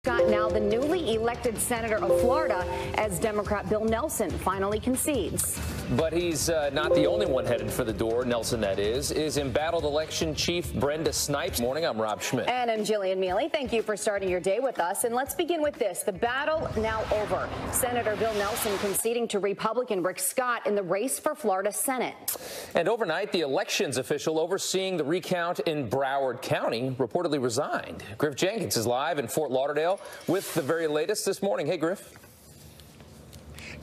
Scott, now the newly elected senator of Florida, as Democrat Bill Nelson finally concedes. But he's not the only one headed for the door. Nelson, that is embattled election chief Brenda Snipes. Morning, I'm Rob Schmidt. And I'm Jillian Mealy. Thank you for starting your day with us. And let's begin with this. The battle now over. Senator Bill Nelson conceding to Republican Rick Scott in the race for Florida Senate. And overnight, the elections official overseeing the recount in Broward County reportedly resigned. Griff Jenkins is live in Fort Lauderdale with the very latest this morning. Hey, Griff.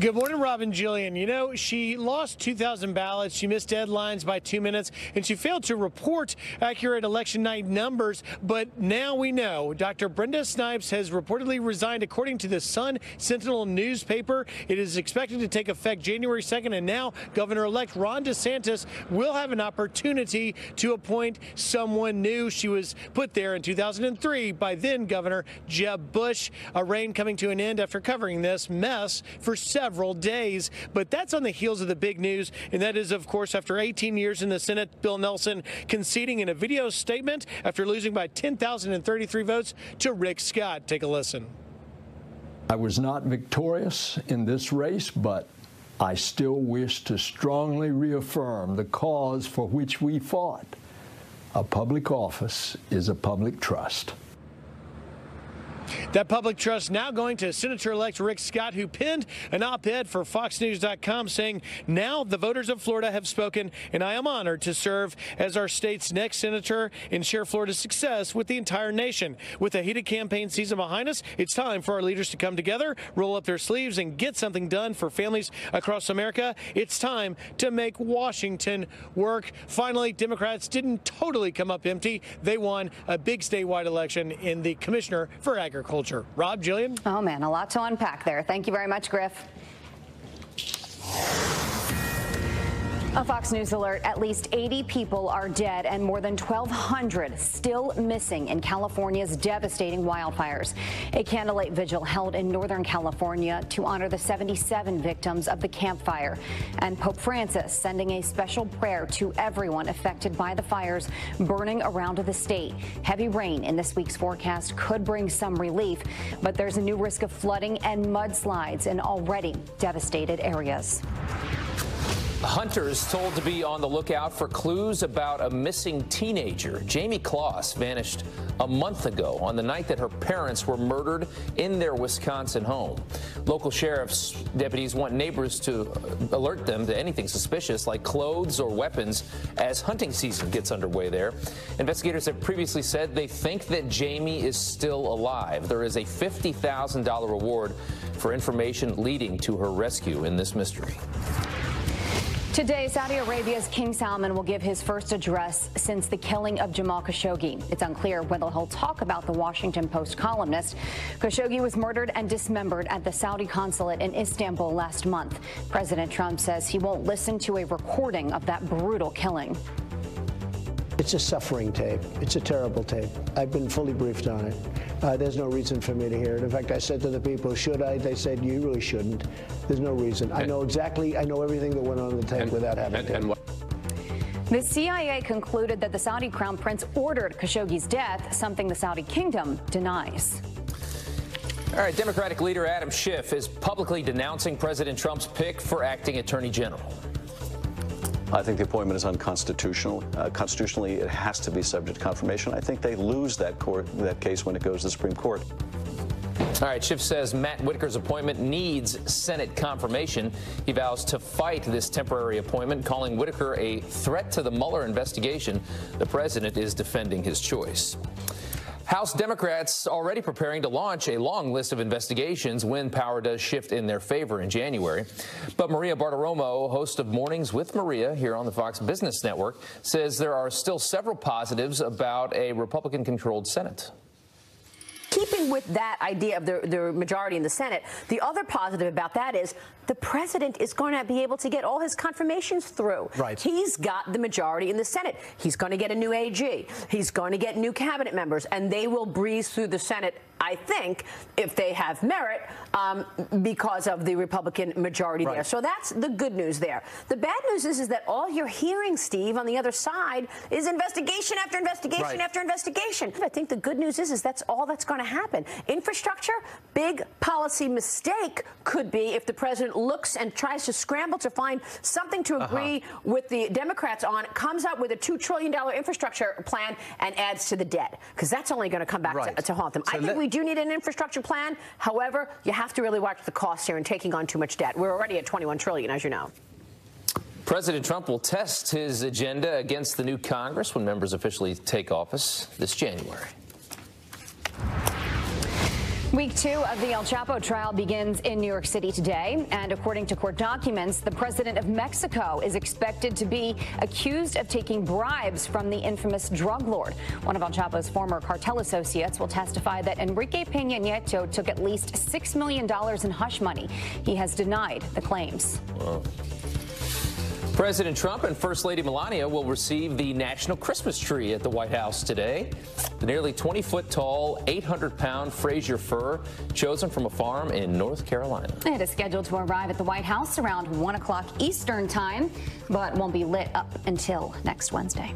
Good morning, Rob and Jillian. You know, she lost 2,000 ballots. She missed deadlines by 2 minutes, and she failed to report accurate election night numbers. But now we know Dr. Brenda Snipes has reportedly resigned, according to the Sun Sentinel newspaper. It is expected to take effect January 2nd, and now Governor-elect Ron DeSantis will have an opportunity to appoint someone new. She was put there in 2003 by then Governor Jeb Bush. A reign coming to an end after covering this mess for several days. But that's on the heels of the big news, and that is, of course, after 18 years in the Senate, Bill Nelson conceding in a video statement after losing by 10,033 votes to Rick Scott. Take a listen. I was not victorious in this race, but I still wish to strongly reaffirm the cause for which we fought. A public office is a public trust. That public trust now going to Senator-elect Rick Scott, who penned an op-ed for FoxNews.com saying, now the voters of Florida have spoken, and I am honored to serve as our state's next senator and share Florida's success with the entire nation. With a heated campaign season behind us, it's time for our leaders to come together, roll up their sleeves, and get something done for families across America. It's time to make Washington work. Finally, Democrats didn't totally come up empty. They won a big statewide election in the Commissioner for Agriculture. Rob, Jillian? Oh, man, a lot to unpack there. Thank you very much, Griff. A Fox News alert, at least 80 people are dead and more than 1,200 still missing in California's devastating wildfires. A candlelight vigil held in Northern California to honor the 77 victims of the Camp Fire. And Pope Francis sending a special prayer to everyone affected by the fires burning around the state. Heavy rain in this week's forecast could bring some relief, but there's a new risk of flooding and mudslides in already devastated areas. Hunters told to be on the lookout for clues about a missing teenager. Jamie Kloss vanished a month ago on the night that her parents were murdered in their Wisconsin home. Local sheriff's deputies want neighbors to alert them to anything suspicious like clothes or weapons as hunting season gets underway there. Investigators have previously said they think that Jamie is still alive. There is a $50,000 reward for information leading to her rescue in this mystery. Today, Saudi Arabia's King Salman will give his first address since the killing of Jamal Khashoggi. It's unclear whether he'll talk about the Washington Post columnist. Khashoggi was murdered and dismembered at the Saudi consulate in Istanbul last month. President Trump says he won't listen to a recording of that brutal killing. It's a suffering tape. It's a terrible tape. I've been fully briefed on it. There's no reason for me to hear it. In fact, I said to the people, should I? They said, you really shouldn't. There's no reason. I know everything that went on the tape without having to. The CIA concluded that the Saudi crown prince ordered Khashoggi's death, something the Saudi kingdom denies. All right, Democratic leader Adam Schiff is publicly denouncing President Trump's pick for acting attorney general. I think the appointment is unconstitutional. Constitutionally, it has to be subject to confirmation. I think they lose that case when it goes to the Supreme Court. All right, Schiff says Matt Whitaker's appointment needs Senate confirmation. He vows to fight this temporary appointment, calling Whitaker a threat to the Mueller investigation. The president is defending his choice. House Democrats already preparing to launch a long list of investigations when power does shift in their favor in January. But Maria Bartiromo, host of Mornings with Maria here on the Fox Business Network, says there are still several positives about a Republican-controlled Senate. Keeping with that idea of the majority in the Senate, the other positive about that is the president is going to be able to get all his confirmations through. Right. He's got the majority in the Senate. He's going to get a new AG. He's going to get new cabinet members, and they will breeze through the Senate, I think, if they have merit, because of the Republican majority there. So that's the good news there. The bad news is that all you're hearing, Steve, on the other side is investigation after investigation after investigation. I think the good news is that's all that's going to happen. Infrastructure, big policy mistake could be if the president looks and tries to scramble to find something to agree with the Democrats on, comes up with a $2 trillion infrastructure plan and adds to the debt, because that's only going to come back to haunt them. So I think we do need an infrastructure plan. However, you have to really watch the costs here and taking on too much debt. We're already at $21 trillion, as you know. President Trump will test his agenda against the new Congress when members officially take office this January. Week 2 of the El Chapo trial begins in New York City today, and according to court documents, the president of Mexico is expected to be accused of taking bribes from the infamous drug lord. One of El Chapo's former cartel associates will testify that Enrique Peña Nieto took at least $6 million in hush money. He has denied the claims. Whoa. President Trump and First Lady Melania will receive the national Christmas tree at the White House today. The nearly 20-foot-tall, 800-pound Fraser fir, chosen from a farm in North Carolina. It is scheduled to arrive at the White House around 1 o'clock Eastern time, but won't be lit up until next Wednesday.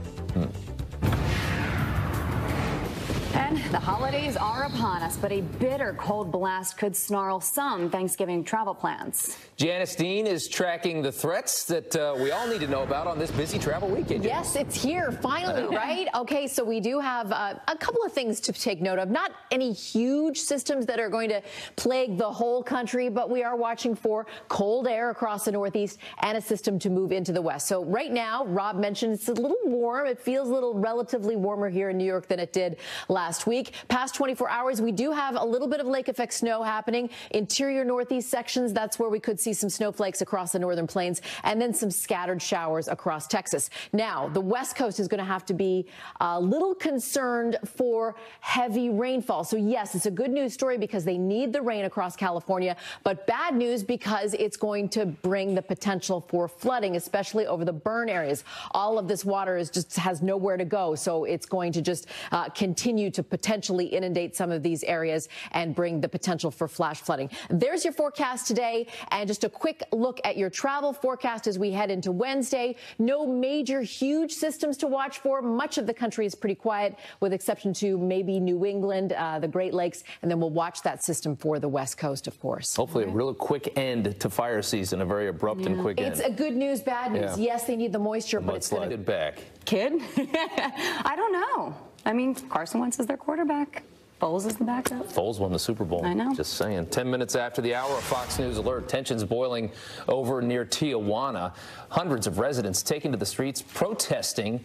And the holidays are upon us, but a bitter cold blast could snarl some Thanksgiving travel plans. Janice Dean is tracking the threats that we all need to know about on this busy travel weekend. Yes, it's here finally, right? Okay, so we do have a couple of things to take note of. Not any huge systems that are going to plague the whole country, but we are watching for cold air across the Northeast and a system to move into the west. So right now, Rob mentioned it's a little warm. It feels a little relatively warmer here in New York than it did last week. Past 24 hours, we do have a little bit of lake effect snow happening. Interior Northeast sections, that's where we could see some snowflakes across the northern plains, and then some scattered showers across Texas. Now, the West Coast is going to have to be a little concerned for heavy rainfall. So yes, it's a good news story because they need the rain across California, but bad news because it's going to bring the potential for flooding, especially over the burn areas. All of this water is just has nowhere to go, so it's going to just continue to potentially inundate some of these areas and bring the potential for flash flooding. There's your forecast today, and just a quick look at your travel forecast as we head into Wednesday. No major huge systems to watch for. Much of the country is pretty quiet, with exception to maybe New England, the Great Lakes, and then we'll watch that system for the West Coast, of course. Hopefully a real quick end to fire season, a very abrupt and quick end. It's a good news, bad news. Yes, they need the moisture, but it's going to back. Kid? I don't know. I mean, Carson Wentz is their quarterback. Foles is the backup. Foles won the Super Bowl. I know. Just saying. 10 minutes after the hour, a Fox News alert. Tensions boiling over near Tijuana. Hundreds of residents taking to the streets protesting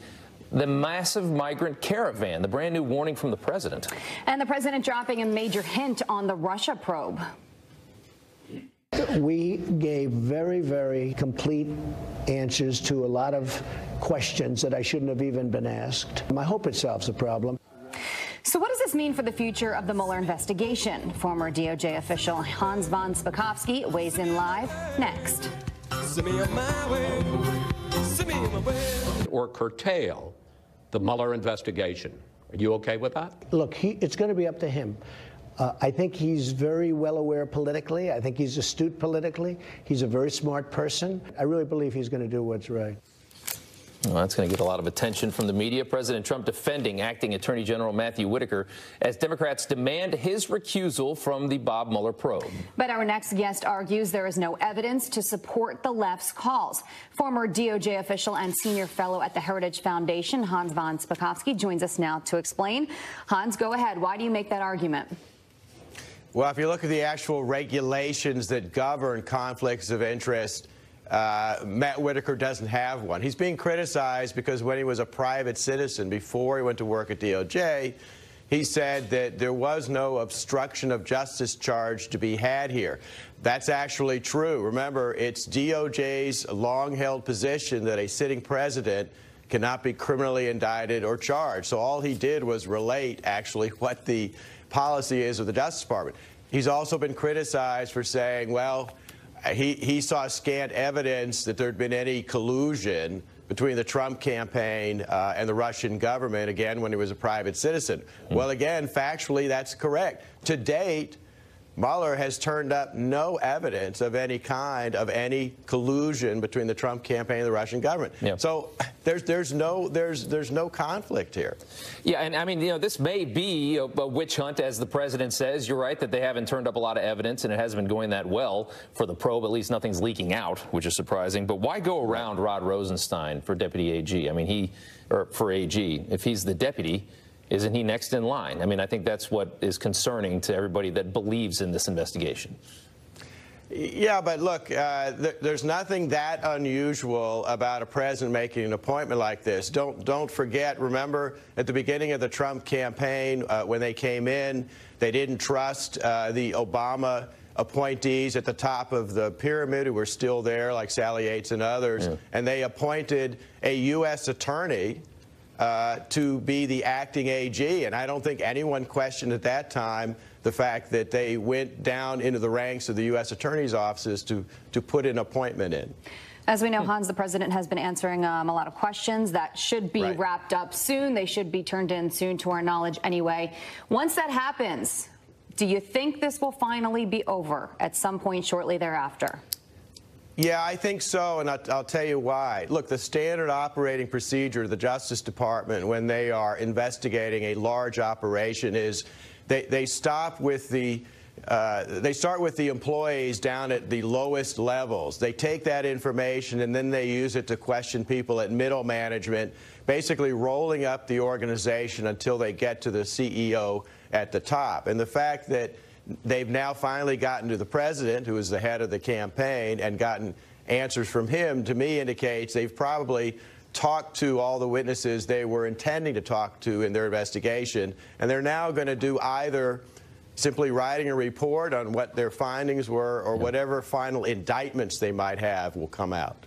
the massive migrant caravan. The brand new warning from the president. And the president dropping a major hint on the Russia probe. We gave very, very complete answers to a lot of questions that I shouldn't have even been asked. I hope it solves the problem. So what does this mean for the future of the Mueller investigation? Former DOJ official Hans von Spakovsky weighs in live next. Or curtail the Mueller investigation. Are you okay with that? Look, it's going to be up to him. I think he's very well aware politically. I think he's astute politically. He's a very smart person. I really believe he's going to do what's right. Well, that's going to get a lot of attention from the media. President Trump defending acting Attorney General Matthew Whitaker as Democrats demand his recusal from the Bob Mueller probe. But our next guest argues there is no evidence to support the left's calls. Former DOJ official and senior fellow at the Heritage Foundation, Hans von Spakovsky, joins us now to explain. Hans, go ahead. Why do you make that argument? Well, if you look at the actual regulations that govern conflicts of interest, Matt Whitaker doesn't have one. He's being criticized because when he was a private citizen, before he went to work at DOJ, he said that there was no obstruction of justice charge to be had here. That's actually true. Remember, it's DOJ's long-held position that a sitting president cannot be criminally indicted or charged. So all he did was relate, actually, what the policy is of the Justice Department. He's also been criticized for saying, well, he saw scant evidence that there had been any collusion between the Trump campaign and the Russian government, again, when he was a private citizen. Well, again, factually, that's correct. To date, Mueller has turned up no evidence of any kind of any collusion between the Trump campaign and the Russian government. Yeah. So there's no conflict here. Yeah, and I mean, this may be a witch hunt, as the president says. You're right that they haven't turned up a lot of evidence, and it hasn't been going that well for the probe. At least nothing's leaking out, which is surprising. But why go around Rod Rosenstein for deputy AG? I mean, for AG, if he's the deputy, isn't he next in line? I mean, I think that's what is concerning to everybody that believes in this investigation. Yeah, but look, there's nothing that unusual about a president making an appointment like this. Don't forget, remember, at the beginning of the Trump campaign, when they came in, they didn't trust the Obama appointees at the top of the pyramid who were still there, like Sally Yates and others, and they appointed a U.S. attorney to be the acting AG. And I don't think anyone questioned at that time the fact that they went down into the ranks of the U.S. attorney's offices to put an appointment in. As we know, Hans, the president has been answering a lot of questions that should be wrapped up soon. They should be turned in soon, to our knowledge anyway. Once that happens, do you think this will finally be over at some point shortly thereafter? Yeah, I think so, and I'll tell you why. Look, the standard operating procedure of the Justice Department when they are investigating a large operation is they start with the employees down at the lowest levels. They take that information and then they use it to question people at middle management, basically rolling up the organization until they get to the CEO at the top. And the fact that they've now finally gotten to the president, who is the head of the campaign, and gotten answers from him, to me indicates they've probably talked to all the witnesses they were intending to talk to in their investigation, and they're now going to do either simply writing a report on what their findings were or whatever final indictments they might have will come out.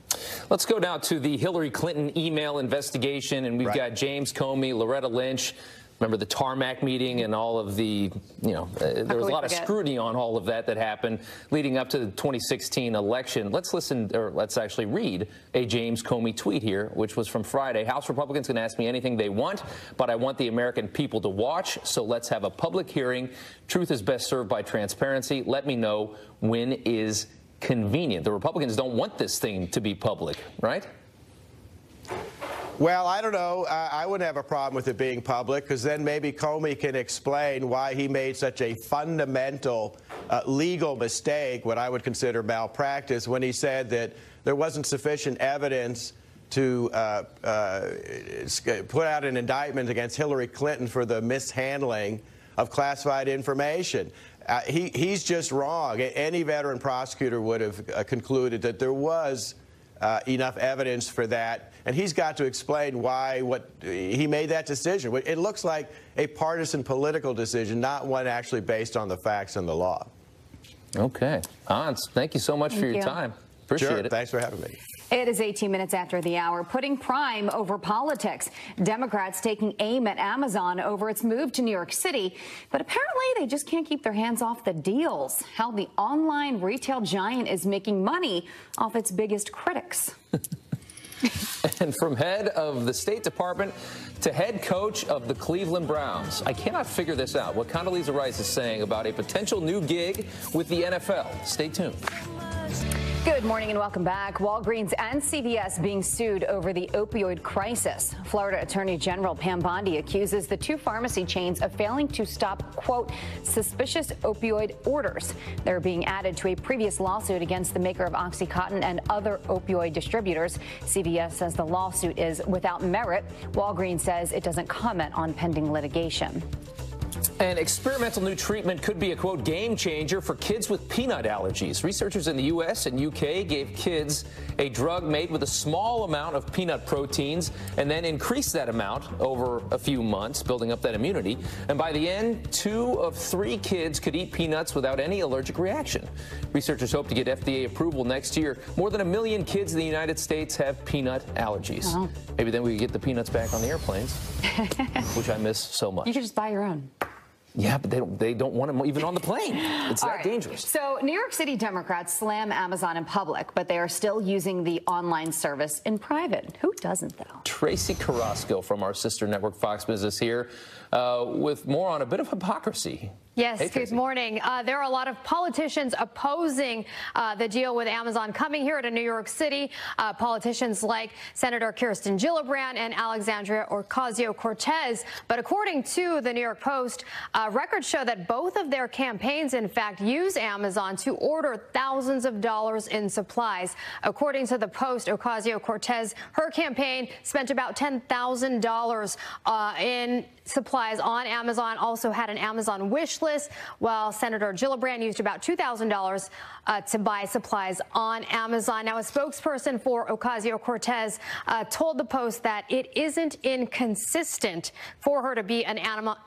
Let's go now to the Hillary Clinton email investigation, and we've got James Comey, Loretta Lynch. Remember the tarmac meeting and all of the, there was a lot of scrutiny on all of that happened leading up to the 2016 election. Let's listen, or let's actually read a James Comey tweet here, which was from Friday. House Republicans can ask me anything they want, but I want the American people to watch, so let's have a public hearing. Truth is best served by transparency. Let me know when is convenient. The Republicans don't want this thing to be public, right? Well, I don't know. I wouldn't have a problem with it being public, because then maybe Comey can explain why he made such a fundamental legal mistake, what I would consider malpractice, when he said that there wasn't sufficient evidence to put out an indictment against Hillary Clinton for the mishandling of classified information. He's just wrong. Any veteran prosecutor would have concluded that there was enough evidence for that, and he's got to explain why he made that decision. It looks like a partisan political decision, not one actually based on the facts and the law. Okay. Hans, thank you so much for your time. Appreciate it. Thanks for having me. It is 18 minutes after the hour. Putting crime over politics. Democrats taking aim at Amazon over its move to New York City. But apparently they just can't keep their hands off the deals. How the online retail giant is making money off its biggest critics. And from head of the State Department to head coach of the Cleveland Browns. I cannot figure this out. What Condoleezza Rice is saying about a potential new gig with the NFL. Stay tuned. Good morning and welcome back. Walgreens and CVS being sued over the opioid crisis. Florida Attorney General Pam Bondi accuses the two pharmacy chains of failing to stop, quote, suspicious opioid orders. They're being added to a previous lawsuit against the maker of OxyContin and other opioid distributors. CVS says the lawsuit is without merit. Walgreens says it doesn't comment on pending litigation. An experimental new treatment could be a, quote, game changer for kids with peanut allergies. Researchers in the U.S. and U.K. gave kids a drug made with a small amount of peanut proteins and then increased that amount over a few months, building up that immunity. And by the end, 2 of 3 kids could eat peanuts without any allergic reaction. Researchers hope to get FDA approval next year. More than 1 million kids in the United States have peanut allergies. Oh. Maybe then we could get the peanuts back on the airplanes, which I miss so much. You could just buy your own. Yeah, but they don't want them even on the plane. It's that dangerous. So New York City Democrats slam Amazon in public, but they are still using the online service in private. Who doesn't, though? Tracy Carrasco from our sister network Fox Business here with more on a bit of hypocrisy. Yes, hey, good morning. There are a lot of politicians opposing the deal with Amazon coming here to New York City. Politicians like Senator Kirsten Gillibrand and Alexandria Ocasio-Cortez. But according to the New York Post, records show that both of their campaigns, in fact, use Amazon to order thousands of dollars in supplies. According to the Post, Ocasio-Cortez, her campaign spent about $10,000 in supplies on Amazon, also had an Amazon wish list, while Senator Gillibrand used about $2,000 to buy supplies on Amazon. Now, a spokesperson for Ocasio-Cortez told the Post that it isn't inconsistent for her to be an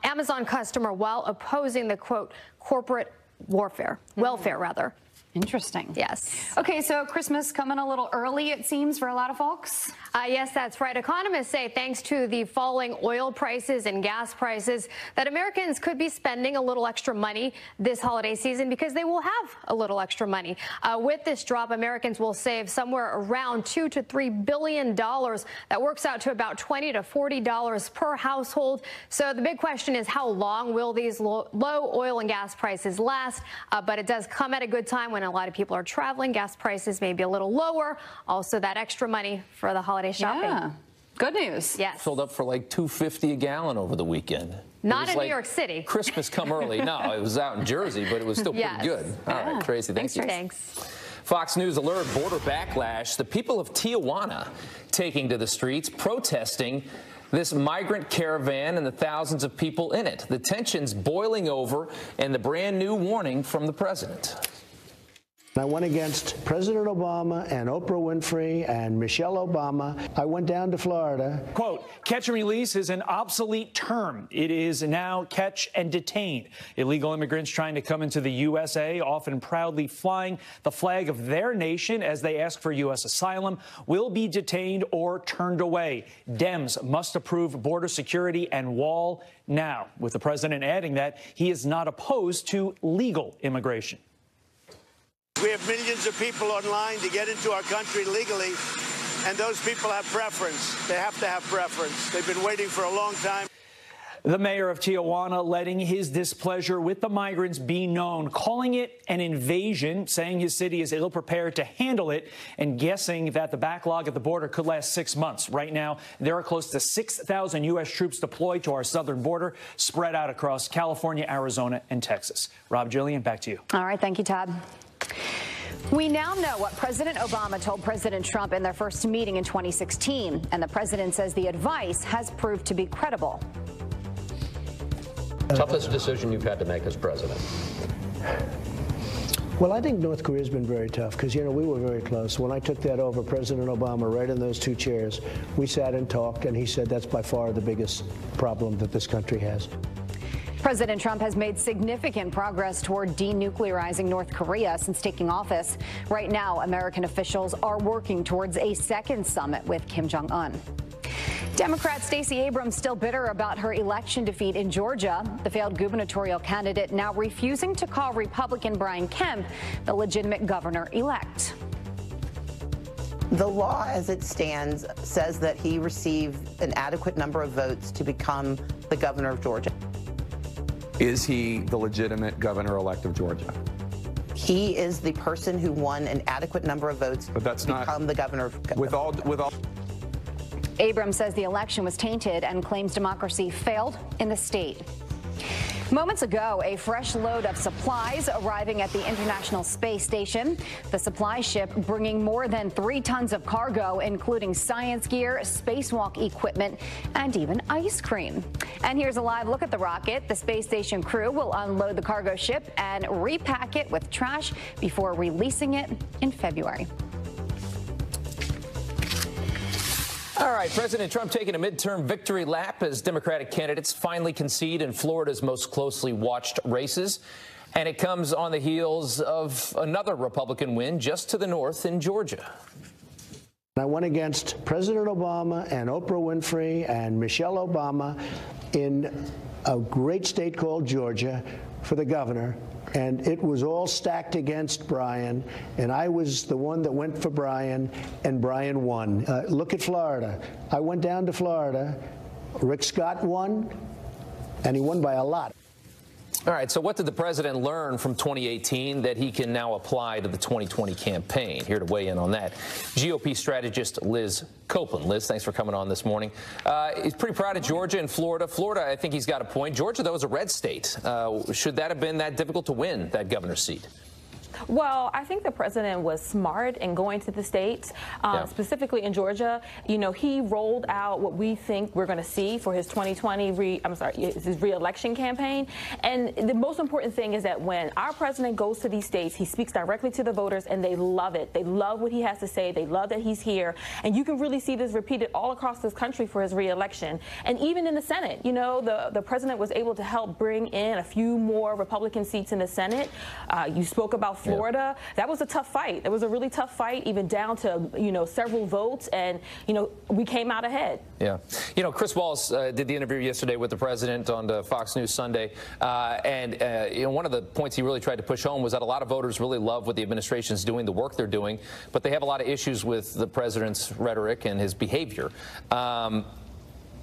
Amazon customer while opposing the, quote, corporate welfare, rather. Interesting. Yes. Okay, so Christmas coming a little early, it seems, for a lot of folks. Yes, that's right. Economists say thanks to the falling oil prices and gas prices that Americans could be spending a little extra money this holiday season because they will have a little extra money. With this drop, Americans will save somewhere around $2 to $3 billion. That works out to about $20 to $40 per household. So the big question is, how long will these low oil and gas prices last? But it does come at a good time when a lot of people are traveling. Gas prices may be a little lower. Also, that extra money for the holiday shopping. Yeah. Good news. Yes. Filled up for like $2.50 a gallon over the weekend. Not in New York City. Christmas come early. No, it was out in Jersey, but it was still pretty good. All right, Tracy, thank you. Thanks. Fox News alert, border backlash. The people of Tijuana taking to the streets, protesting this migrant caravan and the thousands of people in it. The tensions boiling over and the brand new warning from the president. I went against President Obama and Oprah Winfrey and Michelle Obama. I went down to Florida. Quote, catch and release is an obsolete term. It is now catch and detain. Illegal immigrants trying to come into the USA, often proudly flying the flag of their nation as they ask for U.S. asylum, will be detained or turned away. Dems must approve border security and wall now, with the president adding that he is not opposed to legal immigration. We have millions of people online to get into our country legally, and those people have preference. They have to have preference. They've been waiting for a long time. The mayor of Tijuana letting his displeasure with the migrants be known, calling it an invasion, saying his city is ill-prepared to handle it, and guessing that the backlog at the border could last 6 months. Right now, there are close to 6,000 U.S. troops deployed to our southern border, spread out across California, Arizona, and Texas. Rob, Jillian, back to you. All right, thank you, Todd. We now know what President Obama told President Trump in their first meeting in 2016, and the president says the advice has proved to be credible. Toughest decision you've had to make as president? Well, I think North Korea's been very tough because, you know, we were very close. When I took that over, President Obama, right in those two chairs, we sat and talked, and he said that's by far the biggest problem that this country has. President Trump has made significant progress toward denuclearizing North Korea since taking office. Right now, American officials are working towards a second summit with Kim Jong-un. Democrat Stacey Abrams still bitter about her election defeat in Georgia. The failed gubernatorial candidate now refusing to call Republican Brian Kemp the legitimate governor-elect. The law as it stands says that he received an adequate number of votes to become the governor of Georgia. Is he the legitimate governor-elect of Georgia? He is the person who won an adequate number of votes but that's to become the governor of with all. Abrams says the election was tainted and claims democracy failed in the state. Moments ago, a fresh load of supplies arriving at the International Space Station. The supply ship bringing more than 3 tons of cargo, including science gear, spacewalk equipment, and even ice cream. And here's a live look at the rocket. The space station crew will unload the cargo ship and repack it with trash before releasing it in February. All right, President Trump taking a midterm victory lap as Democratic candidates finally concede in Florida's most closely watched races. And it comes on the heels of another Republican win just to the north in Georgia. I went against President Obama and Oprah Winfrey and Michelle Obama in a great state called Georgia for the governor, and it was all stacked against Brian, and I was the one that went for Brian, and Brian won. Look at Florida. I went down to Florida. Rick Scott won, and he won by a lot. All right, so what did the president learn from 2018 that he can now apply to the 2020 campaign? Here to weigh in on that, GOP strategist Liz Copeland. Liz, thanks for coming on this morning. He's pretty proud of Georgia and Florida. Florida, I think he's got a point. Georgia, though, is a red state. Should that have been that difficult to win, that governor's seat? Well, I think the president was smart in going to the states, specifically in Georgia. You know, he rolled out what we think we're going to see for his 2020 his re-election campaign. And the most important thing is that when our president goes to these states, he speaks directly to the voters, and they love it. They love what he has to say. They love that he's here. And you can really see this repeated all across this country for his re-election. And even in the Senate, you know, the president was able to help bring in a few more Republican seats in the Senate. You spoke about Florida. That was a tough fight. It was a really tough fight, even down to, you know, several votes, and, you know, we came out ahead. Yeah. You know, Chris Wallace did the interview yesterday with the president on the Fox News Sunday, and you know, one of the points he really tried to push home was that a lot of voters really love what the administration's doing, the work they're doing, but they have a lot of issues with the president's rhetoric and his behavior.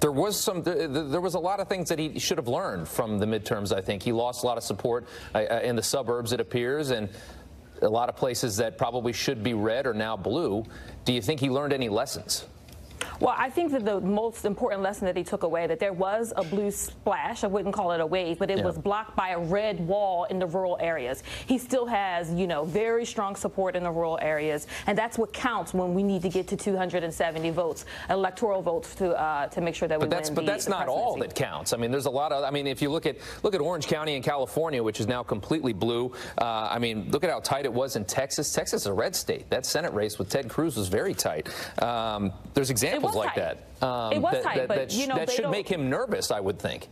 There was a lot of things that he should have learned from the midterms, I think. He lost a lot of support in the suburbs, it appears, and a lot of places that probably should be red are now blue. Do you think he learned any lessons? Well, I think that the most important lesson that he took away, that there was a blue splash. I wouldn't call it a wave, but it was blocked by a red wall in the rural areas. He still has, you know, very strong support in the rural areas, and that's what counts when we need to get to 270 votes, electoral votes, to make sure that we win. But that's not all that counts. I mean, there's a lot of. I mean, if you look at Orange County in California, which is now completely blue. I mean, look at how tight it was in Texas. Texas is a red state. That Senate race with Ted Cruz was very tight. There's examples like that. It was tight, but you know, that should make him nervous, I would think.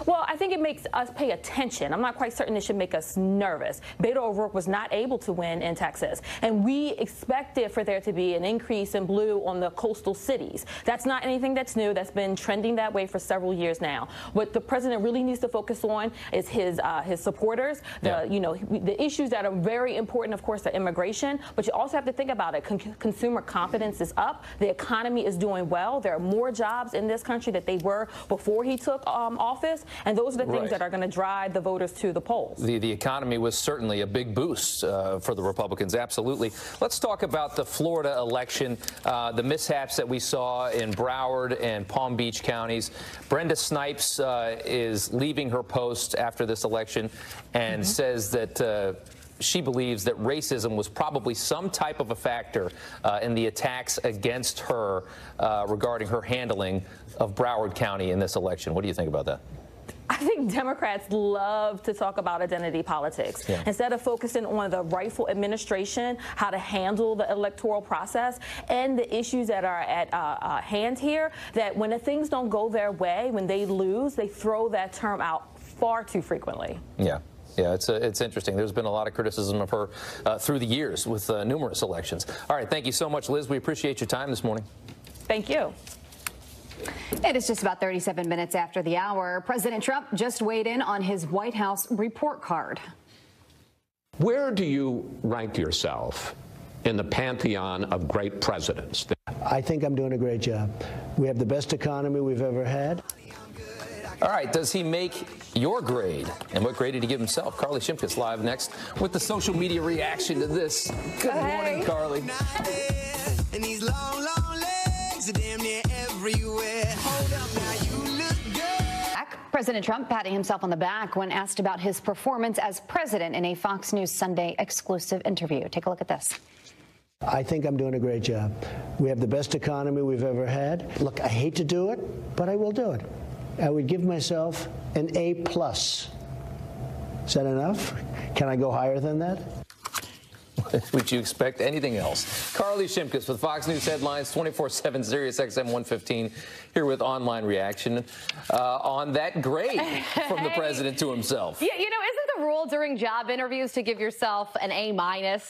Well, I think it makes us pay attention. I'm not quite certain it should make us nervous. Beto O'Rourke was not able to win in Texas, and we expected for there to be an increase in blue on the coastal cities. That's not anything that's new. That's been trending that way for several years now. What the president really needs to focus on is his supporters. You know, the issues that are very important, of course, are immigration, but you also have to think about it. Consumer confidence is up. The economy is doing well. There are more jobs in this country than they were before he took office. And those are the things that are going to drive the voters to the polls. The economy was certainly a big boost for the Republicans, absolutely. Let's talk about the Florida election, the mishaps that we saw in Broward and Palm Beach counties. Brenda Snipes is leaving her post after this election and says that she believes that racism was probably some type of a factor in the attacks against her regarding her handling of Broward County in this election. What do you think about that? I think Democrats love to talk about identity politics. Instead of focusing on the rightful administration, how to handle the electoral process, and the issues that are at hand here, that when things don't go their way, when they lose, they throw that term out far too frequently. Yeah, it's interesting. There's been a lot of criticism of her through the years with numerous elections. All right, thank you so much, Liz. We appreciate your time this morning. Thank you. It is just about 37 minutes after the hour. President Trump just weighed in on his White House report card. Where do you rank yourself in the pantheon of great presidents? I think I'm doing a great job. We have the best economy we've ever had. All right, does he make your grade? And what grade did he give himself? Carly Shimkus live next with the social media reaction to this. Good morning, Carly. And these long, long legs are damn near everywhere. Hold up, now you look good. President Trump patting himself on the back when asked about his performance as president in a Fox News Sunday exclusive interview. Take a look at this. I think I'm doing a great job. We have the best economy we've ever had. Look, I hate to do it, but I will do it. I would give myself an A+. Is that enough? Can I go higher than that? Would you expect anything else? Carly Shimkus with Fox News Headlines, 24/7 Sirius XM 115, here with online reaction on that grade from the president to himself. Yeah, you know, isn't the rule rule during job interviews to give yourself an A-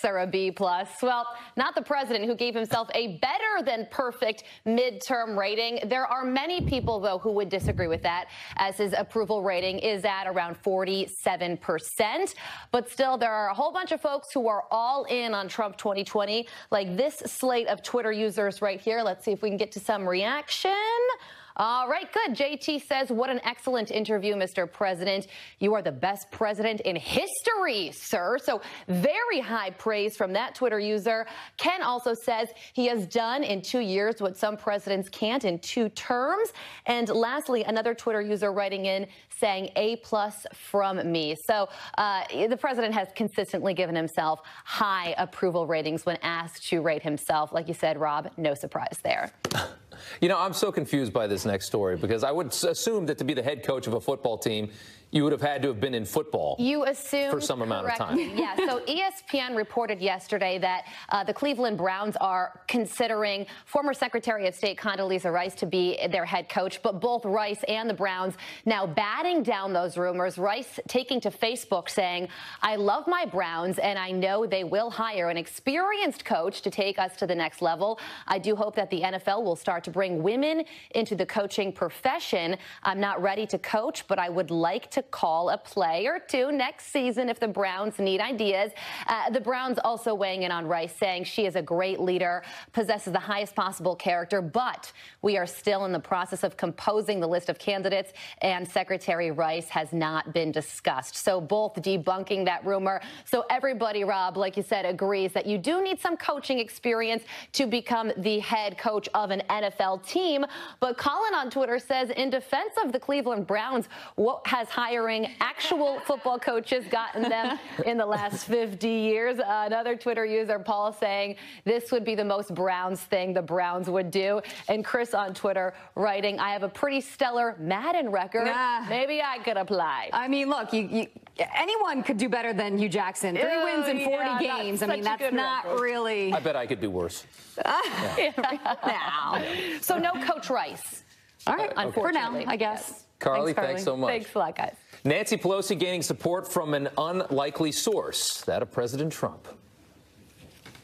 or a B+? Well, not the president, who gave himself a better than perfect midterm rating. There are many people, though, who would disagree with that, as his approval rating is at around 47%. But still, there are a whole bunch of folks who are all in on Trump 2020, like this slate of Twitter users right here. Let's see if we can get to some reaction. All right, good. JT says, what an excellent interview, Mr. President. You are the best president in history, sir. So very high praise from that Twitter user. Ken also says he has done in 2 years what some presidents can't in 2 terms. And lastly, another Twitter user writing in saying A+ from me. So the president has consistently given himself high approval ratings when asked to rate himself. Like you said, Rob, no surprise there. You know, I'm so confused by this next story because I would assume that to be the head coach of a football team, you would have had to have been in football. You assume for some amount of time. Yeah. So ESPN reported yesterday that the Cleveland Browns are considering former Secretary of State Condoleezza Rice to be their head coach, but both Rice and the Browns now batting down those rumors. Rice taking to Facebook saying, "I love my Browns and I know they will hire an experienced coach to take us to the next level. I do hope that the NFL will start to bring women into the coaching profession. I'm not ready to coach, but I would like to call a play or two next season if the Browns need ideas." The Browns also weighing in on Rice, saying she is a great leader, possesses the highest possible character, but we are still in the process of composing the list of candidates, and Secretary Rice has not been discussed. So both debunking that rumor. So everybody, Rob, like you said, agrees that you do need some coaching experience to become the head coach of an NFL team. But Colin on Twitter says, in defense of the Cleveland Browns, what has hiring actual football coaches gotten them in the last 50 years? Another Twitter user, Paul, saying this would be the most Browns thing the Browns would do. And Chris on Twitter writing, I have a pretty stellar Madden record. Maybe I could apply. I mean, look, anyone could do better than Hugh Jackson. 3 wins in 40 games. I mean, that's not really. I bet I could do worse. Now. So no Coach Rice. All right, for now, I guess. Yes. Carly, thanks so much. Thanks a lot, guys. Nancy Pelosi gaining support from an unlikely source, that of President Trump.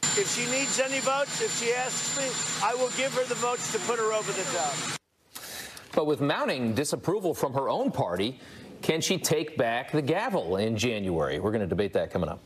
If she needs any votes, if she asks me, I will give her the votes to put her over the top. But with mounting disapproval from her own party, can she take back the gavel in January? We're going to debate that coming up.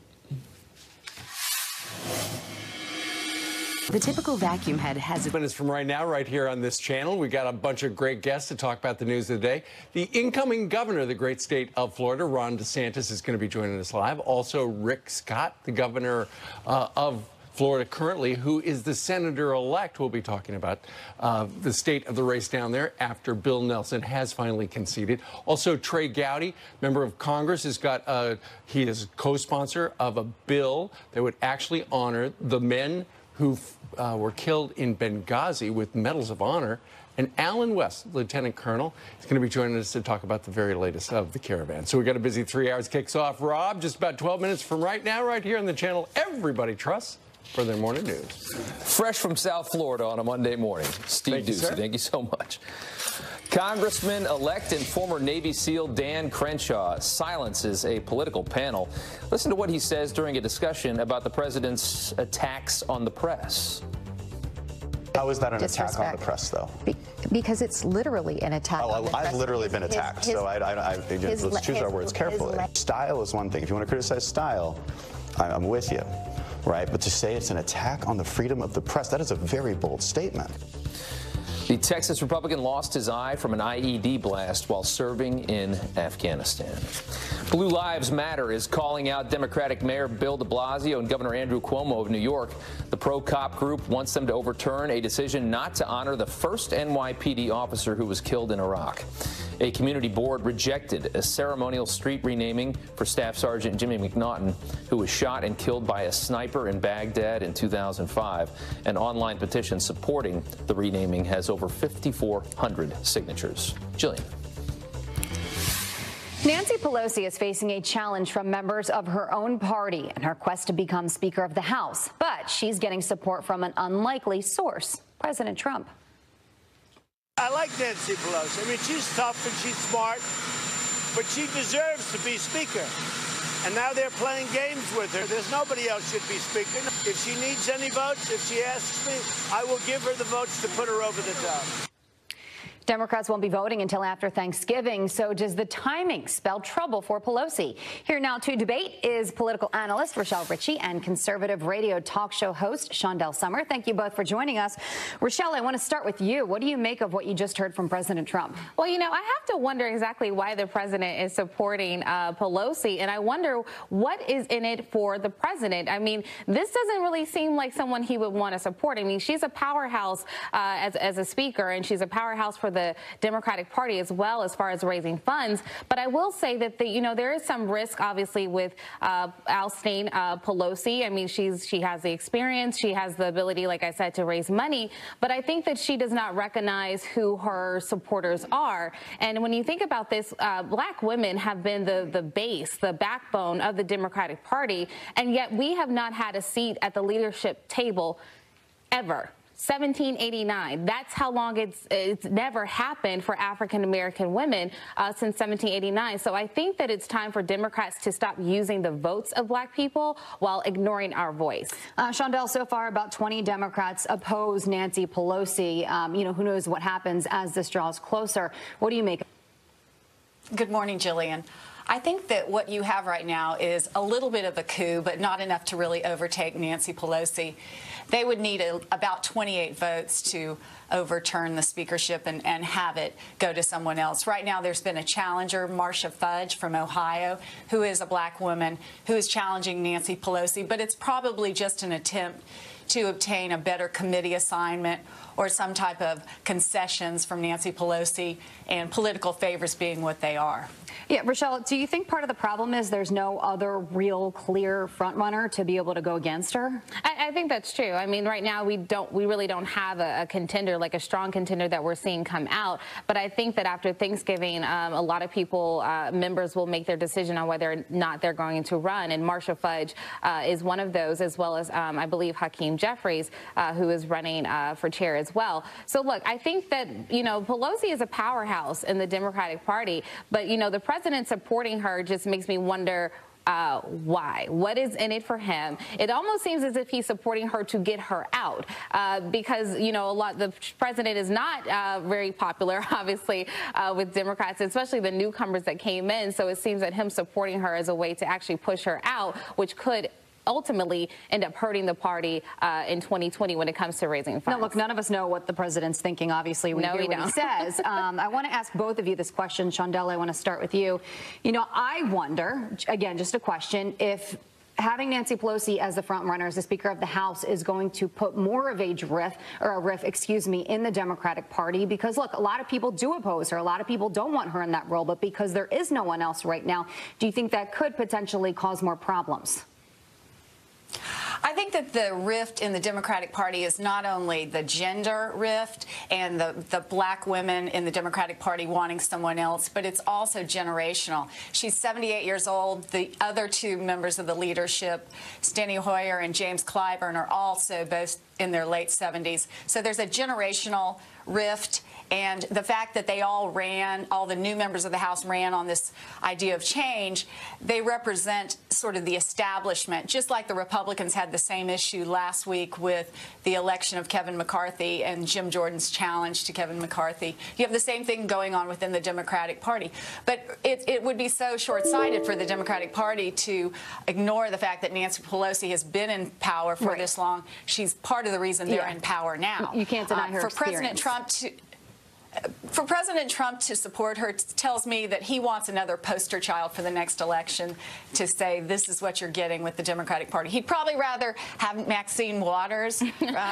The typical vacuum head has minutes from right now, right here on this channel. We got a bunch of great guests to talk about the news of the day. The incoming governor of the great state of Florida, Ron DeSantis, is going to be joining us live. Also, Rick Scott, the governor of Florida currently, who is the senator-elect. We'll be talking about the state of the race down there after Bill Nelson has finally conceded. Also, Trey Gowdy, member of Congress, has got he is co-sponsor of a bill that would actually honor the men who were killed in Benghazi with medals of honor. And Alan West, Lieutenant Colonel, is going to be joining us to talk about the very latest of the caravan. So we got a busy 3 hours. Kicks off, Rob, just about 12 minutes from right now, right here on the channel everybody trusts for their morning news. Fresh from South Florida on a Monday morning. Steve Doocy, thank you so much. Congressman-elect and former Navy SEAL Dan Crenshaw silences a political panel. Listen to what he says during a discussion about the president's attacks on the press. How is that an attack on the press, though? Because it's literally an attack on the press. I've literally been attacked, so let's choose our words carefully. Style is one thing. If you want to criticize style, I'm with you, right? But to say it's an attack on the freedom of the press, that is a very bold statement. The Texas Republican lost his eye from an IED blast while serving in Afghanistan. Blue Lives Matter is calling out Democratic Mayor Bill de Blasio and Governor Andrew Cuomo of New York. The pro-cop group wants them to overturn a decision not to honor the first NYPD officer who was killed in Iraq. A community board rejected a ceremonial street renaming for Staff Sergeant Jimmy McNaughton, who was shot and killed by a sniper in Baghdad in 2005. An online petition supporting the renaming has over 5,400 signatures. Jillian. Nancy Pelosi is facing a challenge from members of her own party in her quest to become Speaker of the House. But she's getting support from an unlikely source, President Trump. I like Nancy Pelosi. I mean, she's tough and she's smart, but she deserves to be Speaker. And now they're playing games with her. There's nobody else should be speaking. If she needs any votes, if she asks me, I will give her the votes to put her over the top. Democrats won't be voting until after Thanksgiving. So does the timing spell trouble for Pelosi? Here now to debate is political analyst Rochelle Ritchie and conservative radio talk show host Shondell Summer. Thank you both for joining us. Rochelle, I want to start with you. What do you make of what you just heard from President Trump? Well, you know, I have to wonder exactly why the president is supporting Pelosi, and I wonder what is in it for the president. I mean, this doesn't really seem like someone he would want to support. I mean, she's a powerhouse as a speaker, and she's a powerhouse for the Democratic Party as well as far as raising funds. But I will say that there is some risk, obviously, with ousting Pelosi. I mean, she has the experience, she has the ability, like I said, to raise money. But I think that she does not recognize who her supporters are. And when you think about this, black women have been the base, the backbone of the Democratic Party, and yet we have not had a seat at the leadership table ever. 1789. That's how long it's never happened for African American women since 1789. So I think that it's time for Democrats to stop using the votes of black people while ignoring our voice. Shondell, so far about 20 Democrats oppose Nancy Pelosi. Who knows what happens as this draws closer. What do you make? Good morning, Jillian. I think that what you have right now is a little bit of a coup, but not enough to really overtake Nancy Pelosi. They would need about 28 votes to overturn the speakership and have it go to someone else. Right now, there's been a challenger, Marcia Fudge from Ohio, who is a black woman who is challenging Nancy Pelosi, but it's probably just an attempt to obtain a better committee assignment or some type of concessions from Nancy Pelosi, and political favors being what they are. Yeah, Rochelle, do you think part of the problem is there's no other real clear frontrunner to be able to go against her? I think that's true. I mean, right now we really don't have a contender, like a strong contender that we're seeing come out. But I think that after Thanksgiving, a lot of people, members will make their decision on whether or not they're going to run. And Marcia Fudge is one of those, as well as I believe Hakeem Jeffries, who is running for chair as well. So look, I think that, Pelosi is a powerhouse in the Democratic Party, but, the president supporting her just makes me wonder why? What is in it for him? It almost seems as if he's supporting her to get her out because, the president is not very popular, obviously, with Democrats, especially the newcomers that came in. So it seems that him supporting her is a way to actually push her out, which could ultimately end up hurting the party in 2020 when it comes to raising funds. No, look, none of us know what the president's thinking. Obviously, we hear what he says. I want to ask both of you this question. Shondell, I want to start with you. I wonder, again, just a question, if having Nancy Pelosi as the front runner, as the Speaker of the House, is going to put more of a rift in the Democratic Party, because look, a lot of people do oppose her, a lot of people don't want her in that role, but because there is no one else right now, do you think that could potentially cause more problems? I think that the rift in the Democratic Party is not only the gender rift and the black women in the Democratic Party wanting someone else, but it's also generational. She's 78 years old. The other two members of the leadership, Steny Hoyer and James Clyburn, are also both in their late 70s. So there's a generational rift, and the fact that they all the new members of the House ran on this idea of change, they represent sort of the establishment, just like the Republicans had the same issue last week with the election of Kevin McCarthy and Jim Jordan's challenge to Kevin McCarthy. You have the same thing going on within the Democratic Party. But it would be so short-sighted for the Democratic Party to ignore the fact that Nancy Pelosi has been in power for this long. She's part of the reason they're in power now. You can't deny her experience. For President Trump to support her tells me that he wants another poster child for the next election to say this is what you're getting with the Democratic Party. He'd probably rather have Maxine Waters,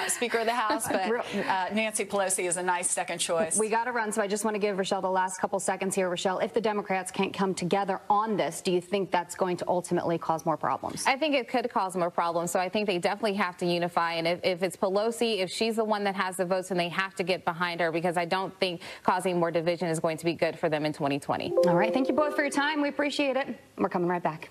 Speaker of the House, but Nancy Pelosi is a nice second choice. We got to run, so I just want to give Rochelle the last couple seconds here. Rochelle, if the Democrats can't come together on this, do you think that's going to ultimately cause more problems? I think it could cause more problems, so I think they definitely have to unify. And if it's Pelosi, if she's the one that has the votes, then they have to get behind her, because I don't think causing more division is going to be good for them in 2020. All right. Thank you both for your time. We appreciate it. We're coming right back.